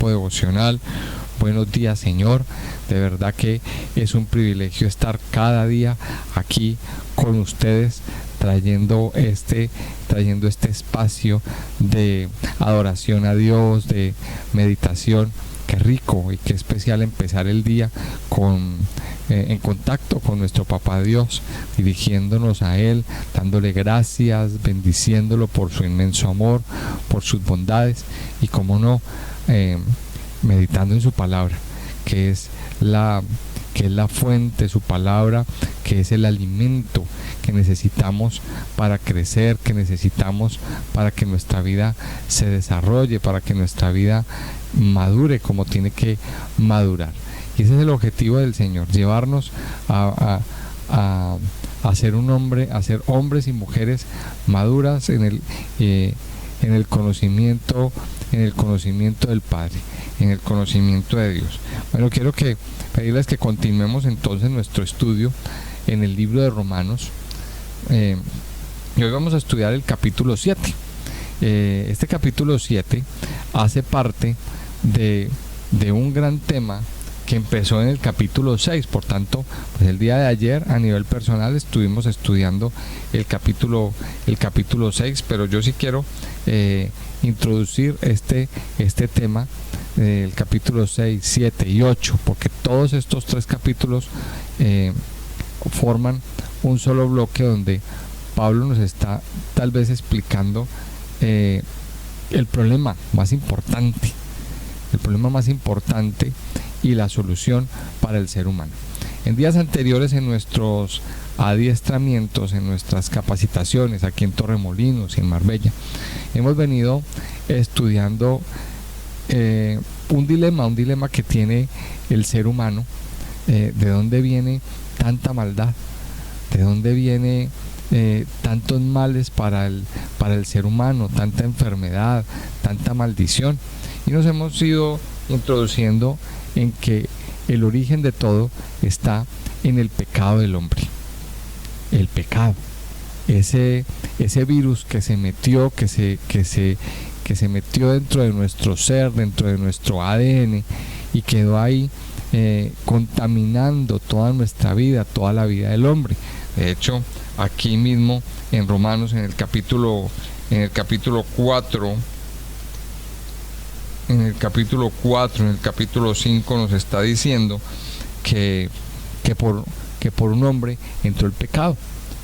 tiempo devocional. Buenos días, Señor. De verdad que es un privilegio estar cada día aquí con ustedes, trayendo este espacio de adoración a Dios, de meditación. Qué rico y qué especial empezar el día en contacto con nuestro Papá Dios, dirigiéndonos a Él, dándole gracias, bendiciéndolo por su inmenso amor, por sus bondades y, como no, meditando en su palabra, que es la fuente, su palabra, que es el alimento que necesitamos para crecer, que necesitamos para que nuestra vida se desarrolle, para que nuestra vida madure como tiene que madurar. Y ese es el objetivo del Señor, llevarnos a ser a ser hombres y mujeres maduras en el conocimiento del Padre, en el conocimiento de Dios. Bueno, quiero pedirles que continuemos entonces nuestro estudio en el libro de Romanos. Y hoy vamos a estudiar el capítulo 7. Este capítulo 7 hace parte de un gran tema que empezó en el capítulo 6. Por tanto, pues el día de ayer a nivel personal estuvimos estudiando el capítulo 6, pero yo sí quiero introducir este tema del capítulo 6, 7 y 8, porque todos estos tres capítulos forman un solo bloque donde Pablo nos está tal vez explicando el problema más importante y la solución para el ser humano. En días anteriores, en nuestros adiestramientos, en nuestras capacitaciones aquí en Torremolinos y en Marbella, hemos venido estudiando un dilema que tiene el ser humano. ¿De dónde viene tanta maldad? ¿De dónde viene tantos males para el ser humano, tanta enfermedad, tanta maldición? Y nos hemos ido introduciendo en que el origen de todo está en el pecado del hombre. El pecado, ese virus que se metió, que se metió dentro de nuestro ser, dentro de nuestro ADN, y quedó ahí contaminando toda nuestra vida, toda la vida del hombre. De hecho, aquí mismo en Romanos, en el capítulo 4, en el capítulo 5 nos está diciendo que por un hombre entró el pecado,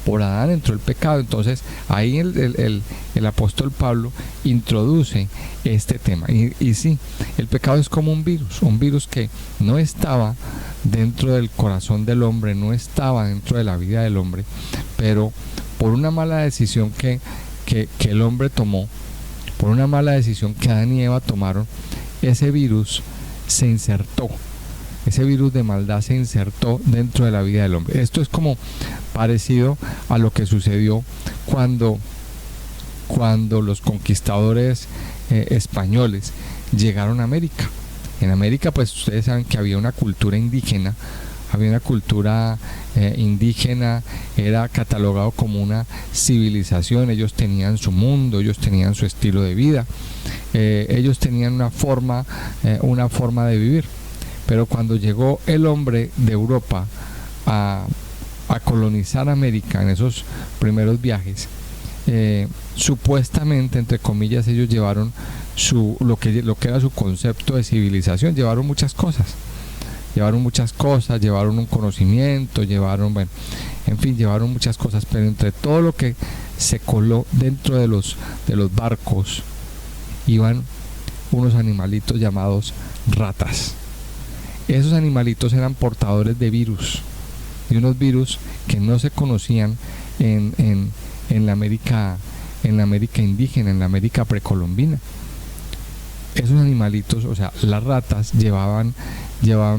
por Adán entró el pecado. Entonces ahí el apóstol Pablo introduce este tema. Y sí, el pecado es como un virus que no estaba dentro del corazón del hombre, no estaba dentro de la vida del hombre, pero por una mala decisión que el hombre tomó, por una mala decisión que Adán y Eva tomaron, ese virus se insertó. Ese virus de maldad se insertó dentro de la vida del hombre. Esto es como parecido a lo que sucedió cuando los conquistadores españoles llegaron a América. En América, pues ustedes saben que había una cultura indígena. Era catalogado como una civilización. Ellos tenían su mundo, ellos tenían su estilo de vida, ellos tenían una forma de vivir. Pero cuando llegó el hombre de Europa a colonizar América en esos primeros viajes, supuestamente, entre comillas, ellos llevaron lo que era su concepto de civilización. Llevaron muchas cosas, llevaron un conocimiento, llevaron muchas cosas, pero entre todo lo que se coló dentro de los barcos iban unos animalitos llamados ratas. Esos animalitos eran portadores de virus, de unos virus que no se conocían en la América indígena, en la América precolombina. Esos animalitos, o sea, las ratas llevaban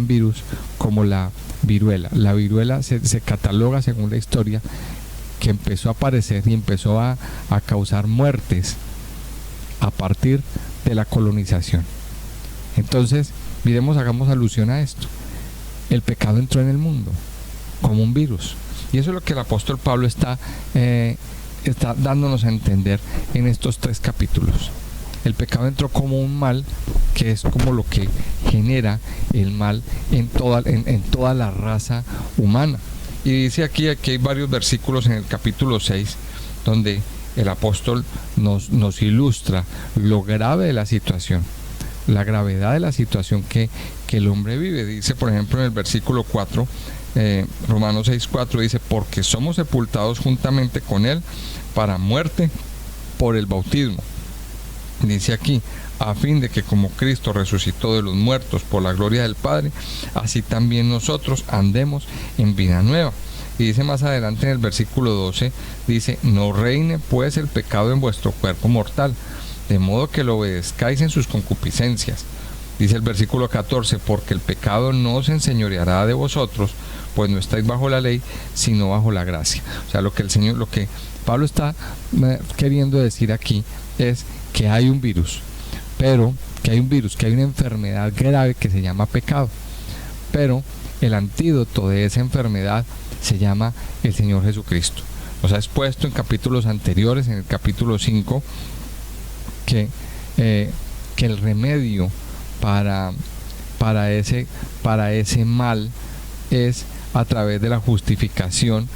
virus como la viruela. La viruela se cataloga, según la historia, que empezó a aparecer y empezó a causar muertes a partir de la colonización. Entonces, hagamos alusión a esto. El pecado entró en el mundo como un virus, y eso es lo que el apóstol Pablo está dándonos a entender en estos tres capítulos. El pecado entró como un mal, que es como lo que genera el mal en toda la raza humana. Y dice aquí hay varios versículos en el capítulo 6, donde el apóstol nos ilustra lo grave de la situación, la gravedad de la situación que el hombre vive. Dice, por ejemplo, en el versículo 4, Romanos 6:4, dice, porque somos sepultados juntamente con él para muerte por el bautismo. Dice aquí, a fin de que como Cristo resucitó de los muertos por la gloria del Padre, así también nosotros andemos en vida nueva. Y dice más adelante en el versículo 12, dice, no reine pues el pecado en vuestro cuerpo mortal, de modo que lo obedezcáis en sus concupiscencias. Dice el versículo 14, porque el pecado no os enseñoreará de vosotros, pues no estáis bajo la ley, sino bajo la gracia. O sea, lo que Pablo está queriendo decir aquí es que hay un virus, que hay una enfermedad grave que se llama pecado, pero el antídoto de esa enfermedad se llama el Señor Jesucristo. Nos ha expuesto en capítulos anteriores, en el capítulo 5, que el remedio para ese mal es a través de la justificación,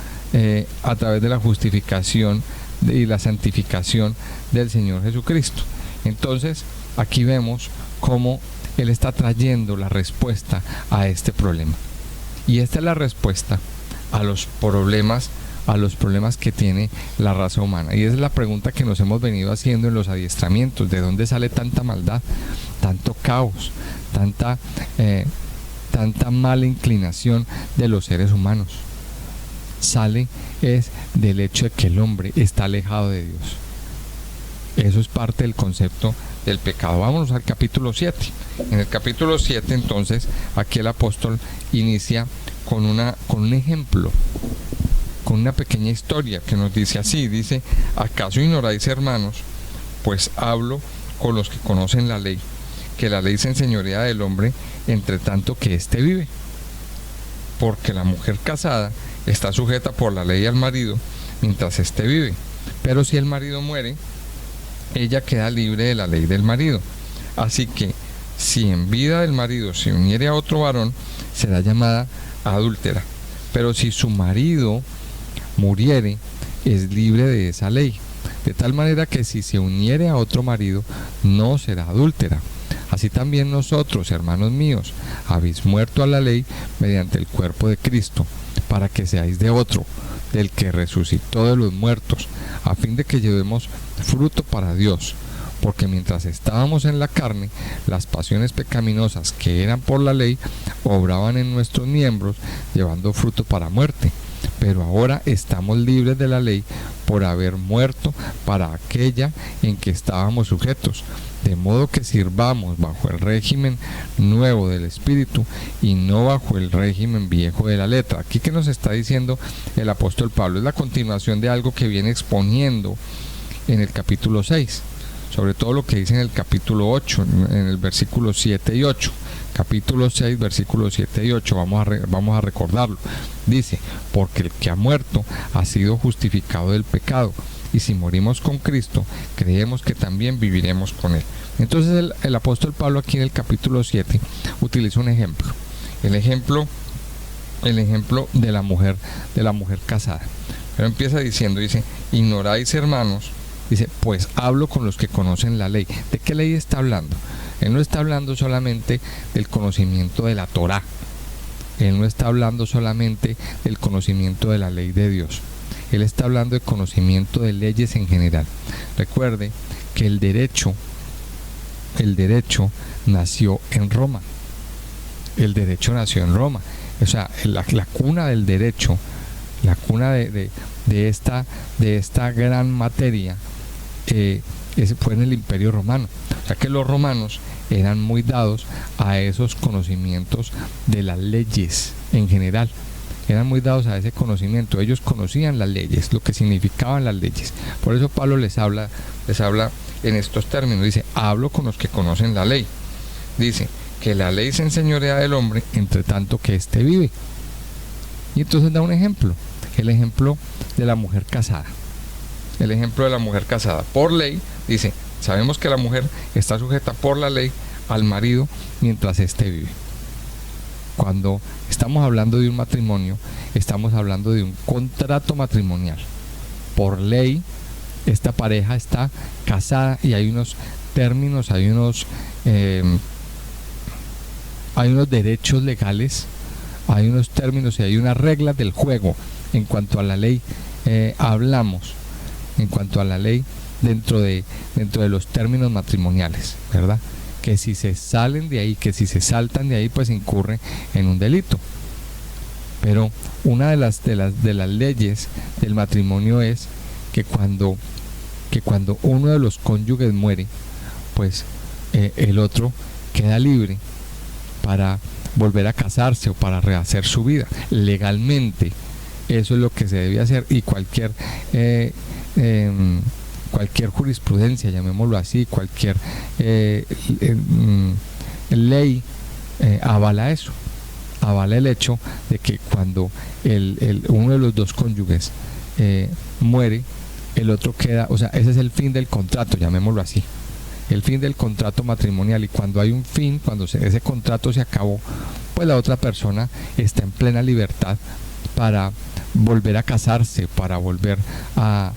y la santificación del Señor Jesucristo. Entonces, aquí vemos cómo Él está trayendo la respuesta a este problema. Y esta es la respuesta a los problemas que tiene la raza humana. Y esa es la pregunta que nos hemos venido haciendo en los adiestramientos: ¿de dónde sale tanta maldad, tanto caos, tanta mala inclinación de los seres humanos? Sale es del hecho de que el hombre está alejado de Dios. Eso es parte del concepto del pecado. Vámonos al capítulo 7. En el capítulo 7, entonces, aquí el apóstol inicia con un ejemplo, con una pequeña historia que nos dice así. Dice, ¿acaso ignoráis, hermanos? Pues hablo con los que conocen la ley, que la ley se enseñorea del hombre entre tanto que éste vive. Porque la mujer casada está sujeta por la ley al marido mientras éste vive. Pero si el marido muere, ella queda libre de la ley del marido. Así que, si en vida del marido se uniere a otro varón, será llamada adúltera. Pero si su marido muriere, es libre de esa ley. De tal manera que si se uniere a otro marido, no será adúltera. Así también nosotros, hermanos míos, habéis muerto a la ley mediante el cuerpo de Cristo, para que seáis de otro, del que resucitó de los muertos, a fin de que llevemos fruto para Dios. Porque mientras estábamos en la carne, las pasiones pecaminosas que eran por la ley obraban en nuestros miembros, llevando fruto para muerte. Pero ahora estamos libres de la ley por haber muerto para aquella en que estábamos sujetos, de modo que sirvamos bajo el régimen nuevo del Espíritu y no bajo el régimen viejo de la letra. Aquí, ¿qué nos está diciendo el apóstol Pablo? Es la continuación de algo que viene exponiendo en el capítulo 6, sobre todo lo que dice en el capítulo 8, en el versículo 7 y 8. Capítulo 6, versículos 7 y 8, vamos a recordarlo. Dice, porque el que ha muerto ha sido justificado del pecado, y si morimos con Cristo, creemos que también viviremos con Él. Entonces el apóstol Pablo aquí en el capítulo 7 utiliza un ejemplo. El ejemplo de la mujer casada. Pero empieza diciendo, dice, ignoráis, hermanos, dice, pues hablo con los que conocen la ley. ¿De qué ley está hablando? Él no está hablando solamente del conocimiento de la Torá. Él no está hablando solamente del conocimiento de la ley de Dios. Él está hablando de conocimiento de leyes en general. Recuerde que el derecho nació en Roma. El derecho nació en Roma. O sea, la cuna del derecho, la cuna de esta gran materia, fue en el Imperio Romano. O sea que los romanos eran muy dados a esos conocimientos de las leyes en general. Eran muy dados a ese conocimiento. Ellos conocían las leyes, lo que significaban las leyes. Por eso Pablo les habla en estos términos. Dice, hablo con los que conocen la ley. Dice que la ley se enseñorea del hombre entre tanto que éste vive. Y entonces da un ejemplo. El ejemplo de la mujer casada. El ejemplo de la mujer casada. Por ley, dice, Sabemos que la mujer está sujeta por la ley al marido mientras éste vive. Cuando estamos hablando de un matrimonio, estamos hablando de un contrato matrimonial. Por ley, esta pareja está casada y hay unos términos, hay unos derechos legales, hay unos términos y hay unas reglas del juego en cuanto a la ley. Hablamos en cuanto a la ley dentro de los términos matrimoniales, ¿verdad? Que si se salen de ahí, que si se saltan de ahí, pues incurre en un delito. Pero una de las leyes del matrimonio es que cuando uno de los cónyuges muere, pues el otro queda libre para volver a casarse o para rehacer su vida. Legalmente, eso es lo que se debe hacer, y cualquier jurisprudencia, llamémoslo así, cualquier ley avala eso, avala el hecho de que cuando uno de los dos cónyuges muere, el otro queda, o sea, ese es el fin del contrato, llamémoslo así, el fin del contrato matrimonial. Y cuando hay un fin, cuando ese contrato se acabó, pues la otra persona está en plena libertad para volver a casarse, para volver a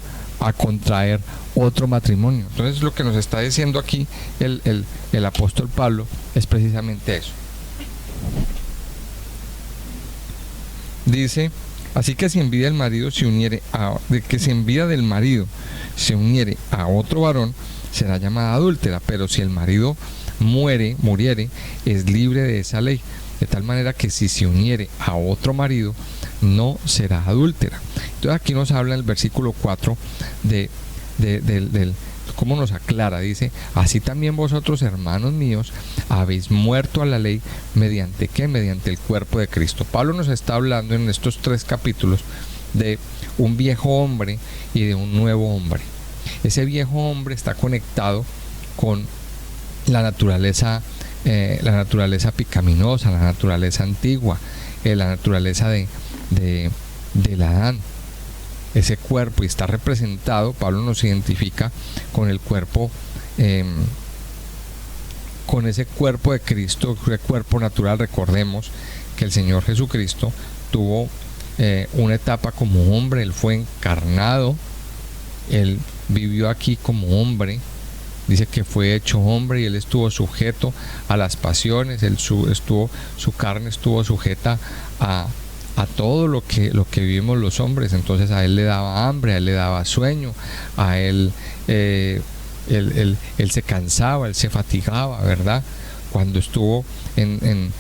contraer otro matrimonio. Entonces, lo que nos está diciendo aquí el apóstol Pablo es precisamente eso. Dice: así que si en vida del marido se uniere a otro varón, será llamada adúltera. Pero si el marido muriere, es libre de esa ley, de tal manera que si se uniere a otro marido, no será adúltera. Entonces aquí nos habla el versículo 4 del cómo nos aclara. Dice: así también vosotros, hermanos míos, habéis muerto a la ley. ¿Mediante qué? Mediante el cuerpo de Cristo. Pablo nos está hablando en estos 3 capítulos de un viejo hombre y de un nuevo hombre. Ese viejo hombre está conectado con la naturaleza pecaminosa, la naturaleza antigua, la naturaleza del Adán. Ese cuerpo, y está representado, Pablo nos identifica con el cuerpo, con ese cuerpo de Cristo, ese cuerpo natural. Recordemos que el Señor Jesucristo tuvo una etapa como hombre. Él fue encarnado, Él vivió aquí como hombre. Dice que fue hecho hombre y Él estuvo sujeto a las pasiones, su carne estuvo sujeta a todo lo que vivimos los hombres. Entonces a Él le daba hambre, a Él le daba sueño, a Él se cansaba, Él se fatigaba, ¿verdad? Cuando estuvo en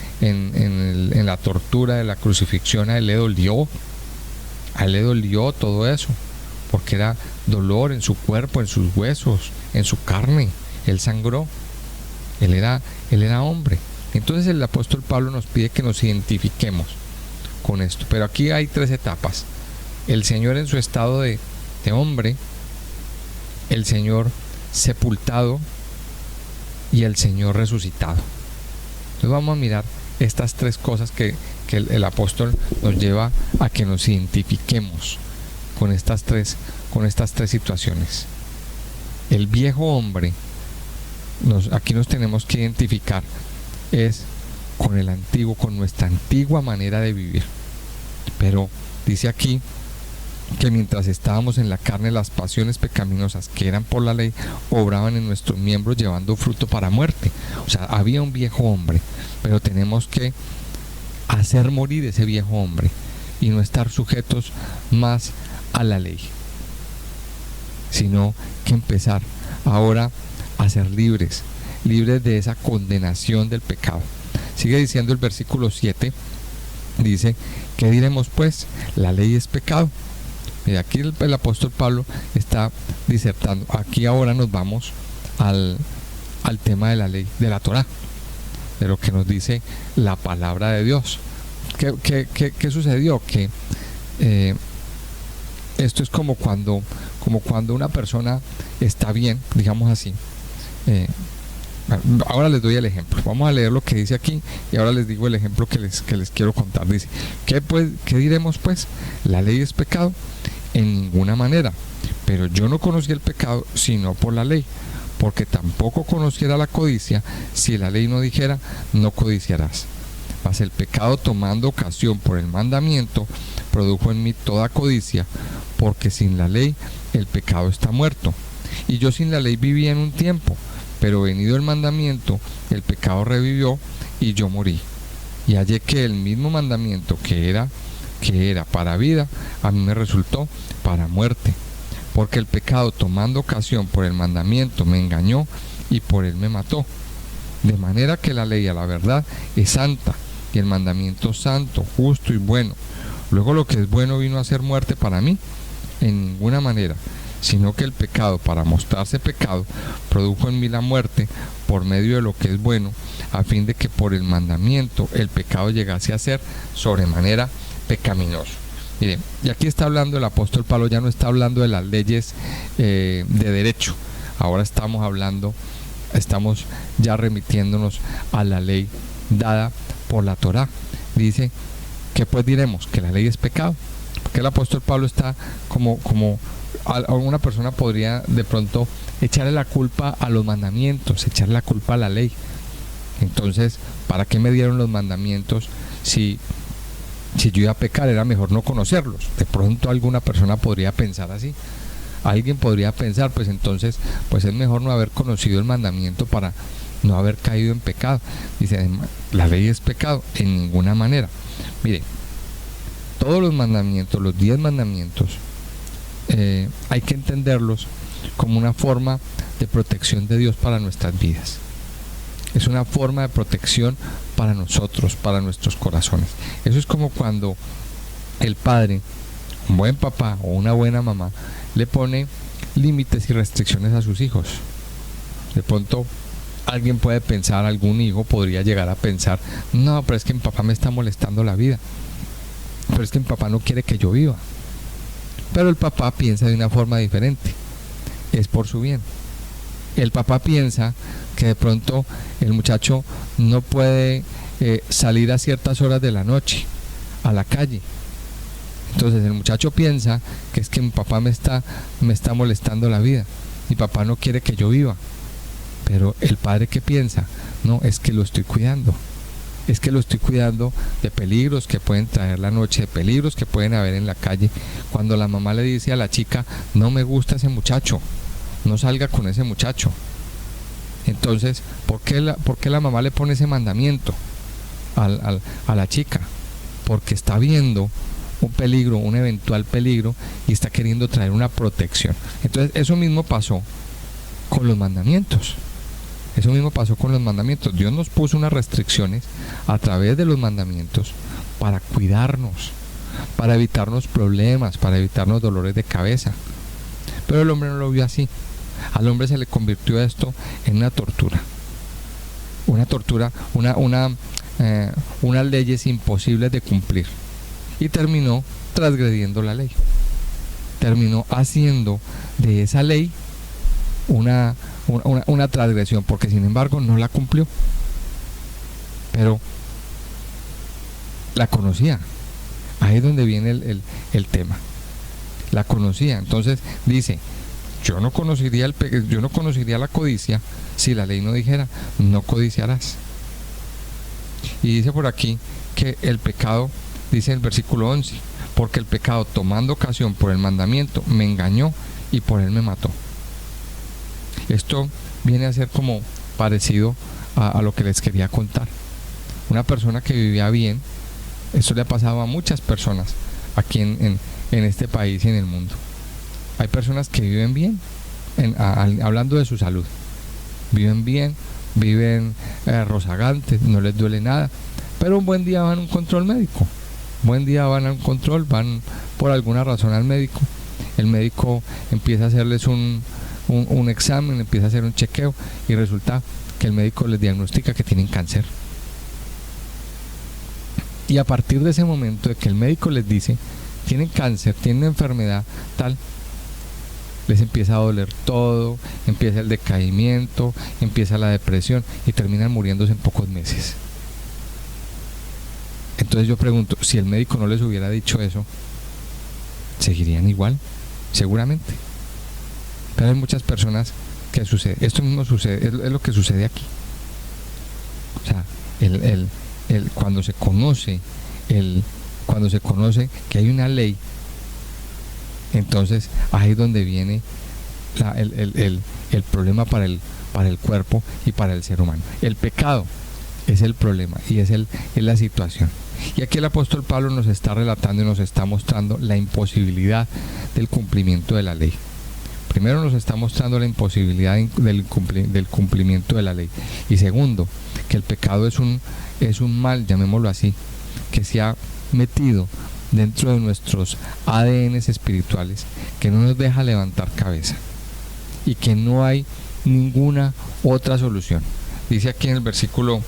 la tortura de la crucifixión, a Él le dolió todo eso, porque era dolor en su cuerpo, en sus huesos, en su carne. Él sangró, él era hombre. Entonces el apóstol Pablo nos pide que nos identifiquemos con esto. Pero aquí hay 3 etapas: el Señor en su estado de hombre, el Señor sepultado y el Señor resucitado. Entonces vamos a mirar estas 3 cosas que el apóstol nos lleva a que nos identifiquemos con estas tres situaciones. El viejo hombre, aquí nos tenemos que identificar es con nuestra antigua manera de vivir. Pero dice aquí que mientras estábamos en la carne, las pasiones pecaminosas que eran por la ley obraban en nuestros miembros, llevando fruto para muerte. O sea, había un viejo hombre, pero tenemos que hacer morir ese viejo hombre y no estar sujetos más a la ley, sino que empezar ahora a ser libres de esa condenación del pecado. Sigue diciendo el versículo 7, dice: ¿qué diremos pues? La ley es pecado. Mira, aquí el apóstol Pablo está disertando. Aquí ahora nos vamos al tema de la ley, de la Torá, de lo que nos dice la palabra de Dios. ¿Qué sucedió? Que esto es como cuando una persona está bien, digamos así. Ahora les doy el ejemplo. Vamos a leer lo que dice aquí y ahora les digo el ejemplo que les quiero contar. Dice: ¿qué diremos pues? La ley es pecado. En ninguna manera. Pero yo no conocí el pecado sino por la ley, porque tampoco conociera la codicia si la ley no dijera, no codiciarás. Mas el pecado, tomando ocasión por el mandamiento, produjo en mí toda codicia, porque sin la ley el pecado está muerto. Y yo sin la ley vivía en un tiempo, pero venido el mandamiento, el pecado revivió y yo morí. Y hallé que el mismo mandamiento que era para vida, a mí me resultó para muerte. Porque el pecado, tomando ocasión por el mandamiento, me engañó y por él me mató. De manera que la ley a la verdad es santa, y el mandamiento santo, justo y bueno. Luego lo que es bueno vino a ser muerte para mí, en ninguna manera, sino que el pecado, para mostrarse pecado, produjo en mí la muerte por medio de lo que es bueno, a fin de que por el mandamiento el pecado llegase a ser sobremanera pecaminoso. Miren, y aquí está hablando el apóstol Pablo, ya no está hablando de las leyes de derecho, ahora estamos ya remitiéndonos a la ley dada por la Torá. Dice que pues diremos que la ley es pecado, porque el apóstol Pablo está como alguna persona podría de pronto echarle la culpa a los mandamientos, echarle la culpa a la ley. Entonces, ¿para qué me dieron los mandamientos si yo iba a pecar? Era mejor no conocerlos. De pronto alguna persona podría pensar así. Alguien podría pensar, pues entonces, pues es mejor no haber conocido el mandamiento para no haber caído en pecado. Dice, la ley es pecado, en ninguna manera. Mire, todos los mandamientos, los 10 mandamientos, hay que entenderlos como una forma de protección de Dios para nuestras vidas. Es una forma de protección para nosotros, para nuestros corazones. Eso es como cuando el padre, un buen papá o una buena mamá, le pone límites y restricciones a sus hijos. De pronto alguien puede pensar, algún hijo podría llegar a pensar, no, pero es que mi papá me está molestando la vida, pero es que mi papá no quiere que yo viva. Pero el papá piensa de una forma diferente, es por su bien. El papá piensa que de pronto el muchacho no puede salir a ciertas horas de la noche a la calle. Entonces el muchacho piensa que es que mi papá me está molestando la vida, mi papá no quiere que yo viva. Pero el padre, ¿qué piensa? No, es que lo estoy cuidando. Es que lo estoy cuidando de peligros que pueden traer la noche, de peligros que pueden haber en la calle. Cuando la mamá le dice a la chica, no me gusta ese muchacho, no salga con ese muchacho. Entonces, ¿por qué la mamá le pone ese mandamiento a la chica? Porque está viendo un peligro, un eventual peligro, y está queriendo traer una protección. Entonces, eso mismo pasó con los mandamientos. Eso mismo pasó con los mandamientos. Dios nos puso unas restricciones a través de los mandamientos para cuidarnos, para evitarnos problemas, para evitarnos dolores de cabeza. Pero el hombre no lo vio así. Al hombre se le convirtió esto en una tortura. Una tortura, unas leyes imposibles de cumplir. Y terminó transgrediendo la ley. Terminó haciendo de esa ley una transgresión, porque sin embargo no la cumplió, pero la conocía. Ahí es donde viene el tema. La conocía. Entonces dice, yo no conociría la codicia si la ley no dijera, no codiciarás. Y dice por aquí que el pecado, dice en el versículo 11, porque el pecado, tomando ocasión por el mandamiento, me engañó y por él me mató. Esto viene a ser como parecido a lo que les quería contar. Una persona que vivía bien, esto le ha pasado a muchas personas aquí en este país y en el mundo. Hay personas que viven bien, hablando de su salud, viven bien, viven rozagantes, no les duele nada, pero un buen día van a un control médico, van por alguna razón al médico, el médico empieza a hacerles un examen, empieza a hacer un chequeo y resulta que el médico les diagnostica que tienen cáncer. Y a partir de ese momento de que el médico les dice tienen cáncer, tienen una enfermedad tal, les empieza a doler todo, empieza el decaimiento, empieza la depresión y terminan muriéndose en pocos meses. Entonces yo pregunto, si el médico no les hubiera dicho eso, ¿seguirían igual? Seguramente. Pero hay muchas personas ¿Qué sucede? Esto mismo sucede, es lo que sucede aquí. O sea, cuando se conoce que hay una ley, entonces ahí es donde viene el problema para el cuerpo y para el ser humano. El pecado es el problema y es la situación. Y aquí el apóstol Pablo nos está relatando y nos está mostrando la imposibilidad del cumplimiento de la ley. Primero nos está mostrando la imposibilidad del cumplimiento de la ley. Y segundo, que el pecado es un mal, llamémoslo así, que se ha metido dentro de nuestros ADNs espirituales, que no nos deja levantar cabeza y que no hay ninguna otra solución. Dice aquí en el versículo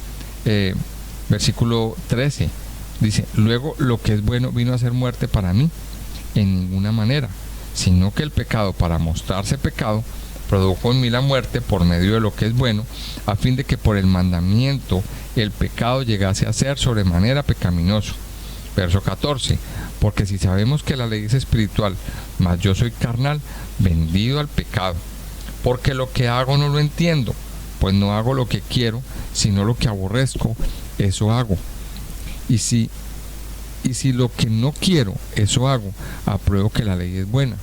13, dice: luego lo que es bueno vino a ser muerte para mí, en ninguna manera, sino que el pecado, para mostrarse pecado, produjo en mí la muerte por medio de lo que es bueno, a fin de que por el mandamiento el pecado llegase a ser sobremanera pecaminoso. Verso 14: porque si sabemos que la ley es espiritual, mas yo soy carnal, vendido al pecado, porque lo que hago no lo entiendo, pues no hago lo que quiero, sino lo que aborrezco, eso hago. Y si lo que no quiero, eso hago, apruebo que la ley es buena.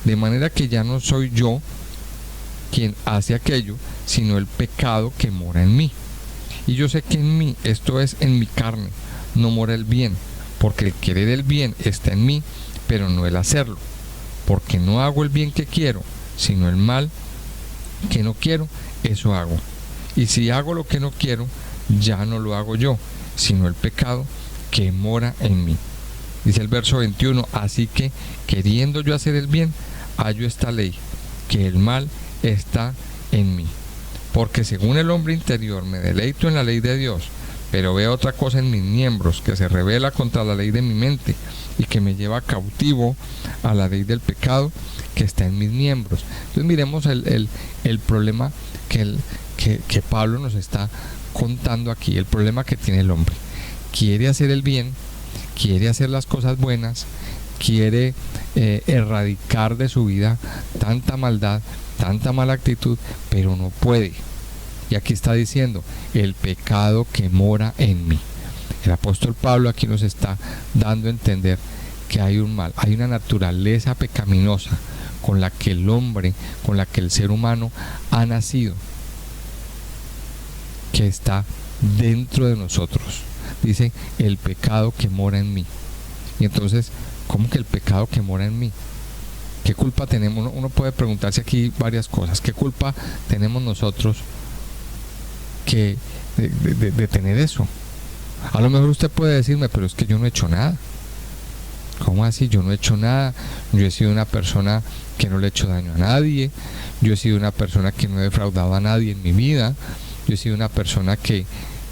De manera que ya no soy yo quien hace aquello, sino el pecado que mora en mí. Y yo sé que en mí, esto es, en mi carne, no mora el bien, porque el querer el bien está en mí, pero no el hacerlo. Porque no hago el bien que quiero, sino el mal que no quiero, eso hago. Y si hago lo que no quiero, ya no lo hago yo, sino el pecado que mora en mí. Dice el verso 21: así que, queriendo yo hacer el bien, hallo esta ley, que el mal está en mí. Porque según el hombre interior me deleito en la ley de Dios, pero veo otra cosa en mis miembros, que se rebela contra la ley de mi mente, y que me lleva cautivo a la ley del pecado que está en mis miembros. Entonces miremos el problema que Pablo nos está contando aquí, el problema que tiene el hombre. Quiere hacer el bien, quiere hacer las cosas buenas, quiere erradicar de su vida tanta maldad, tanta mala actitud, pero no puede. Y aquí está diciendo: el pecado que mora en mí. El apóstol Pablo aquí nos está dando a entender que hay un mal, hay una naturaleza pecaminosa con la que el hombre, con la que el ser humano ha nacido, que está dentro de nosotros. Dice: el pecado que mora en mí. Y entonces, ¿cómo que el pecado que mora en mí? ¿Qué culpa tenemos? Uno puede preguntarse aquí varias cosas. ¿Qué culpa tenemos nosotros de tener eso? A lo mejor usted puede decirme: pero es que yo no he hecho nada. ¿Cómo así? Yo no he hecho nada. Yo he sido una persona que no le he hecho daño a nadie. Yo he sido una persona que no he defraudado a nadie en mi vida. Yo he sido una persona que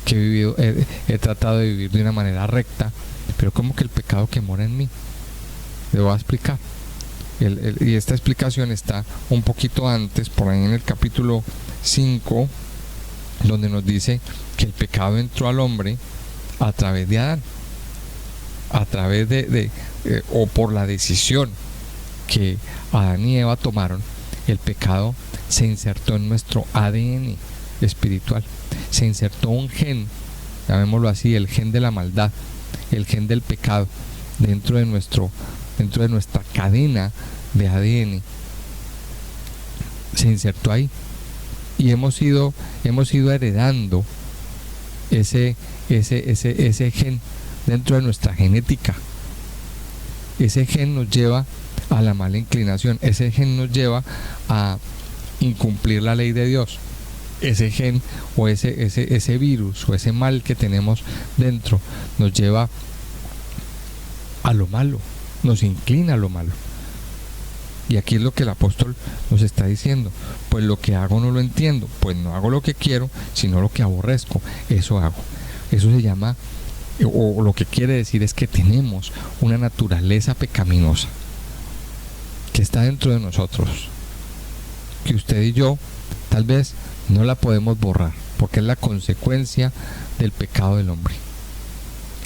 he tratado de vivir de una manera recta. Pero ¿cómo que el pecado que mora en mí? Le voy a explicar. Y esta explicación está un poquito antes, por ahí en el capítulo 5, donde nos dice que el pecado entró al hombre a través de Adán, a través o por la decisión que Adán y Eva tomaron. El pecado se insertó en nuestro ADN espiritual, se insertó un gen, llamémoslo así, el gen de la maldad, el gen del pecado dentro de nuestra cadena de ADN. Se insertó ahí y hemos ido heredando ese gen dentro de nuestra genética. Ese gen nos lleva a la mala inclinación, ese gen nos lleva a incumplir la ley de Dios. Ese gen o ese virus o ese mal que tenemos dentro nos lleva a lo malo, nos inclina a lo malo. Y aquí es lo que el apóstol nos está diciendo: pues lo que hago no lo entiendo, pues no hago lo que quiero, sino lo que aborrezco, eso hago. Eso se llama, o lo que quiere decir es que tenemos una naturaleza pecaminosa que está dentro de nosotros, que usted y yo tal vez no la podemos borrar, porque es la consecuencia del pecado del hombre,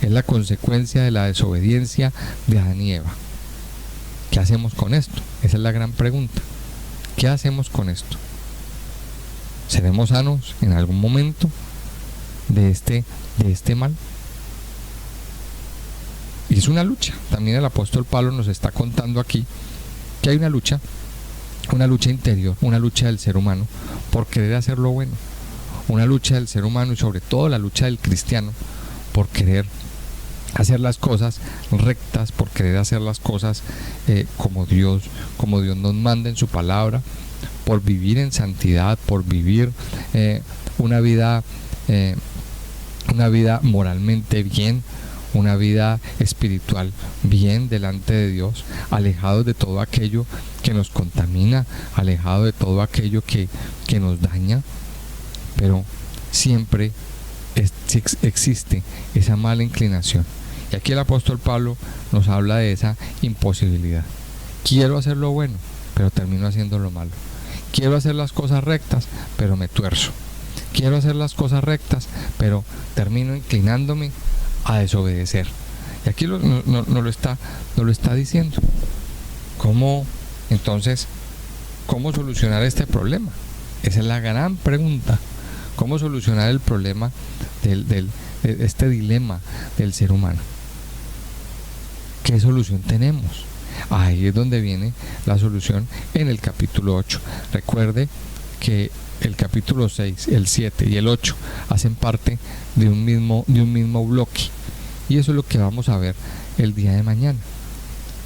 es la consecuencia de la desobediencia de Adán y Eva. ¿Qué hacemos con esto? Esa es la gran pregunta. ¿Qué hacemos con esto? ¿Seremos sanos en algún momento de este mal? Y es una lucha. También el apóstol Pablo nos está contando aquí que hay una lucha interior, una lucha del ser humano por querer hacer lo bueno, una lucha del ser humano y sobre todo la lucha del cristiano por querer hacer las cosas rectas, por querer hacer las cosas como Dios nos manda en su palabra, por vivir en santidad, por vivir una vida moralmente bien, una vida espiritual bien delante de Dios, alejados de todo aquello que nos contamina, alejado de todo aquello que nos daña, pero siempre existe esa mala inclinación. Y aquí el apóstol Pablo nos habla de esa imposibilidad. Quiero hacer lo bueno, pero termino haciendo lo malo. Quiero hacer las cosas rectas, pero me tuerzo. Quiero hacer las cosas rectas, pero termino inclinándome a desobedecer. Y aquí no lo está diciendo. ¿Cómo solucionar este problema? Esa es la gran pregunta. ¿Cómo solucionar el problema de este dilema del ser humano? ¿Qué solución tenemos? Ahí es donde viene la solución en el capítulo 8. Recuerde que el capítulo 6, el 7 y el 8 hacen parte de un mismo bloque. Y eso es lo que vamos a ver el día de mañana.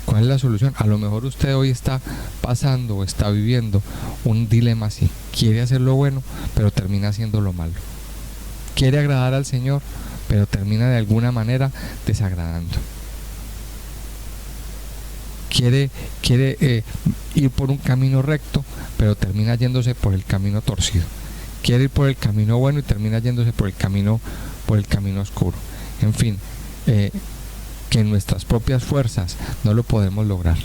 ¿Cuál es la solución? A lo mejor usted hoy está pasando o está viviendo un dilema así. Quiere hacer lo bueno, pero termina haciendo lo malo. Quiere agradar al Señor, pero termina de alguna manera desagradando. Quiere ir por un camino recto, pero termina yéndose por el camino torcido. Quiere ir por el camino bueno y termina yéndose por el camino oscuro. En fin, que en nuestras propias fuerzas no lo podemos lograr.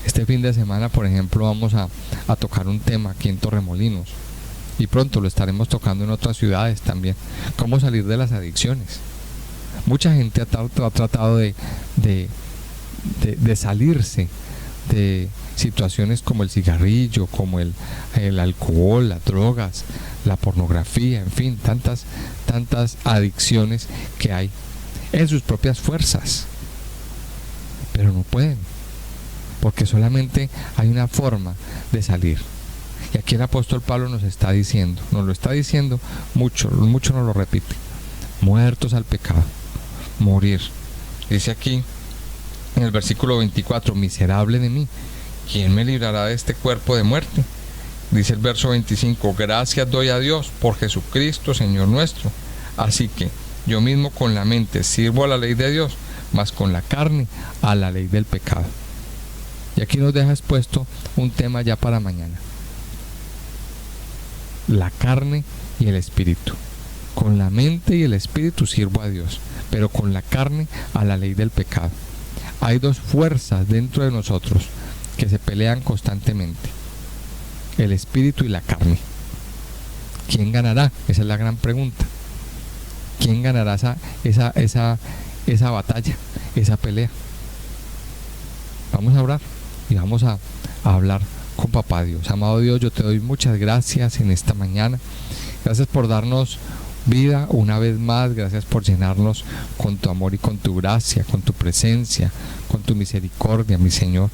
Este fin de semana, por ejemplo, vamos a tocar un tema aquí en Torremolinos y pronto lo estaremos tocando en otras ciudades también. Cómo salir de las adicciones. Mucha gente ha tratado de salirse de situaciones como el cigarrillo, como el alcohol, las drogas, la pornografía, en fin, tantas adicciones que hay en sus propias fuerzas, pero no pueden, porque solamente hay una forma de salir. Y aquí el apóstol Pablo nos lo está diciendo mucho nos lo repite: muertos al pecado, morir. Dice aquí en el versículo 24: miserable de mí, ¿quién me librará de este cuerpo de muerte? Dice el verso 25: gracias doy a Dios por Jesucristo Señor nuestro. Así que yo mismo con la mente sirvo a la ley de Dios, mas con la carne a la ley del pecado. Y aquí nos deja expuesto un tema ya para mañana: la carne y el espíritu. Con la mente y el espíritu sirvo a Dios, pero con la carne a la ley del pecado. Hay dos fuerzas dentro de nosotros que se pelean constantemente: el espíritu y la carne. ¿Quién ganará? Esa es la gran pregunta. ¿Quién ganará esa batalla, esa pelea? Vamos a orar y vamos a hablar con Papá Dios. Amado Dios, yo te doy muchas gracias en esta mañana. Gracias por darnos vida una vez más. Gracias por llenarnos con tu amor y con tu gracia, con tu presencia, con tu misericordia, mi Señor.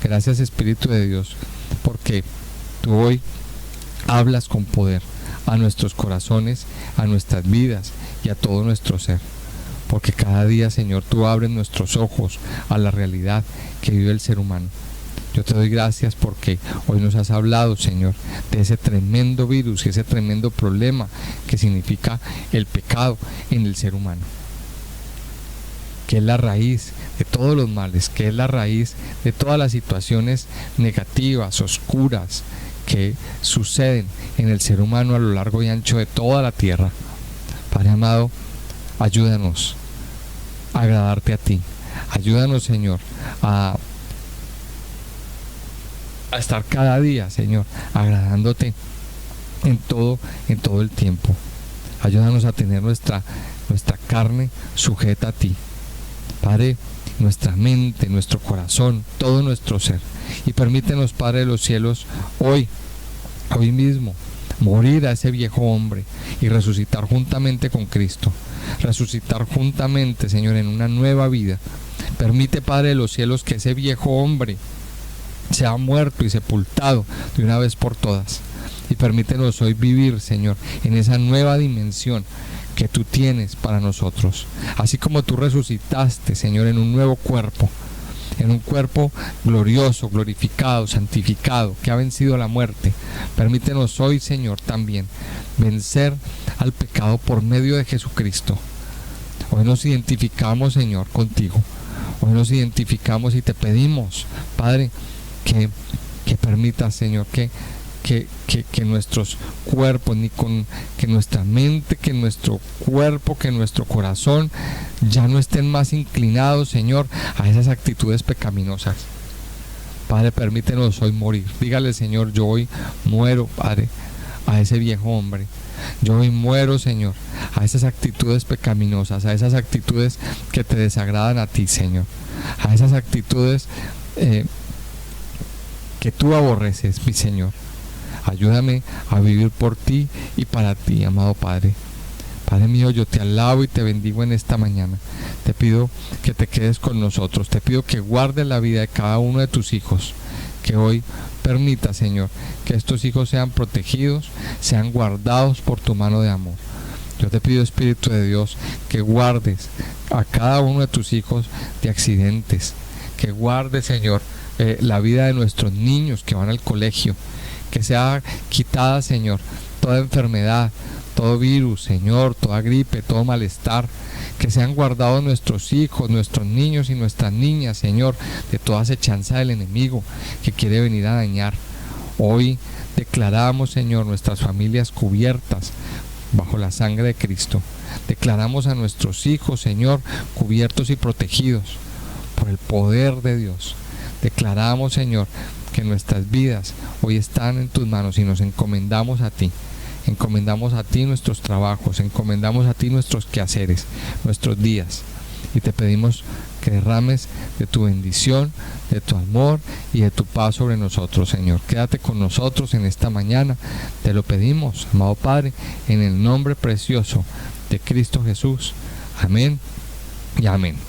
Gracias, Espíritu de Dios, porque tú hoy hablas con poder a nuestros corazones, a nuestras vidas y a todo nuestro ser. Porque cada día, Señor, tú abres nuestros ojos a la realidad que vive el ser humano. Yo te doy gracias porque hoy nos has hablado, Señor, de ese tremendo virus y ese tremendo problema que significa el pecado en el ser humano, que es la raíz de todos los males, que es la raíz de todas las situaciones negativas, oscuras, que suceden en el ser humano a lo largo y ancho de toda la tierra. Padre amado, ayúdanos a agradarte a ti. Ayúdanos, Señor, a estar cada día, Señor, agradándote en todo el tiempo. Ayúdanos a tener nuestra carne sujeta a ti, Padre, nuestra mente, nuestro corazón, todo nuestro ser. Y permítenos, Padre de los cielos, hoy mismo, morir a ese viejo hombre y resucitar juntamente con Cristo, resucitar juntamente, Señor, en una nueva vida. Permite, Padre de los cielos, que ese viejo hombre sea muerto y sepultado de una vez por todas, y permítenos hoy vivir, Señor, en esa nueva dimensión que tú tienes para nosotros, así como tú resucitaste, Señor, en un nuevo cuerpo, en un cuerpo glorioso, glorificado, santificado, que ha vencido la muerte. Permítenos hoy, Señor, también vencer al pecado por medio de Jesucristo. Hoy nos identificamos, Señor, contigo. Hoy nos identificamos y te pedimos, Padre, que permitas, Señor, que nuestros cuerpos, que nuestra mente, que nuestro cuerpo, que nuestro corazón ya no estén más inclinados, Señor, a esas actitudes pecaminosas. Padre, permítenos hoy morir. Dígale, Señor, yo hoy muero, Padre, a ese viejo hombre. Yo hoy muero, Señor, a esas actitudes pecaminosas, a esas actitudes que te desagradan a ti, Señor, a esas actitudes que tú aborreces, mi Señor. Ayúdame a vivir por ti y para ti, amado Padre. Padre mío, yo te alabo y te bendigo en esta mañana. Te pido que te quedes con nosotros. Te pido que guardes la vida de cada uno de tus hijos. Que hoy permita, Señor, que estos hijos sean protegidos, sean guardados por tu mano de amor. Yo te pido, Espíritu de Dios, que guardes a cada uno de tus hijos de accidentes. Que guardes, Señor, la vida de nuestros niños que van al colegio. Que sea quitada, Señor, toda enfermedad, todo virus, Señor, toda gripe, todo malestar. Que sean guardados nuestros hijos, nuestros niños y nuestras niñas, Señor, de toda acechanza del enemigo que quiere venir a dañar. Hoy declaramos, Señor, nuestras familias cubiertas bajo la sangre de Cristo. Declaramos a nuestros hijos, Señor, cubiertos y protegidos por el poder de Dios. Declaramos, Señor, que nuestras vidas hoy están en tus manos y nos encomendamos a ti. Encomendamos a ti nuestros trabajos, encomendamos a ti nuestros quehaceres, nuestros días. Y te pedimos que derrames de tu bendición, de tu amor y de tu paz sobre nosotros, Señor. Quédate con nosotros en esta mañana. Te lo pedimos, amado Padre, en el nombre precioso de Cristo Jesús. Amén y amén.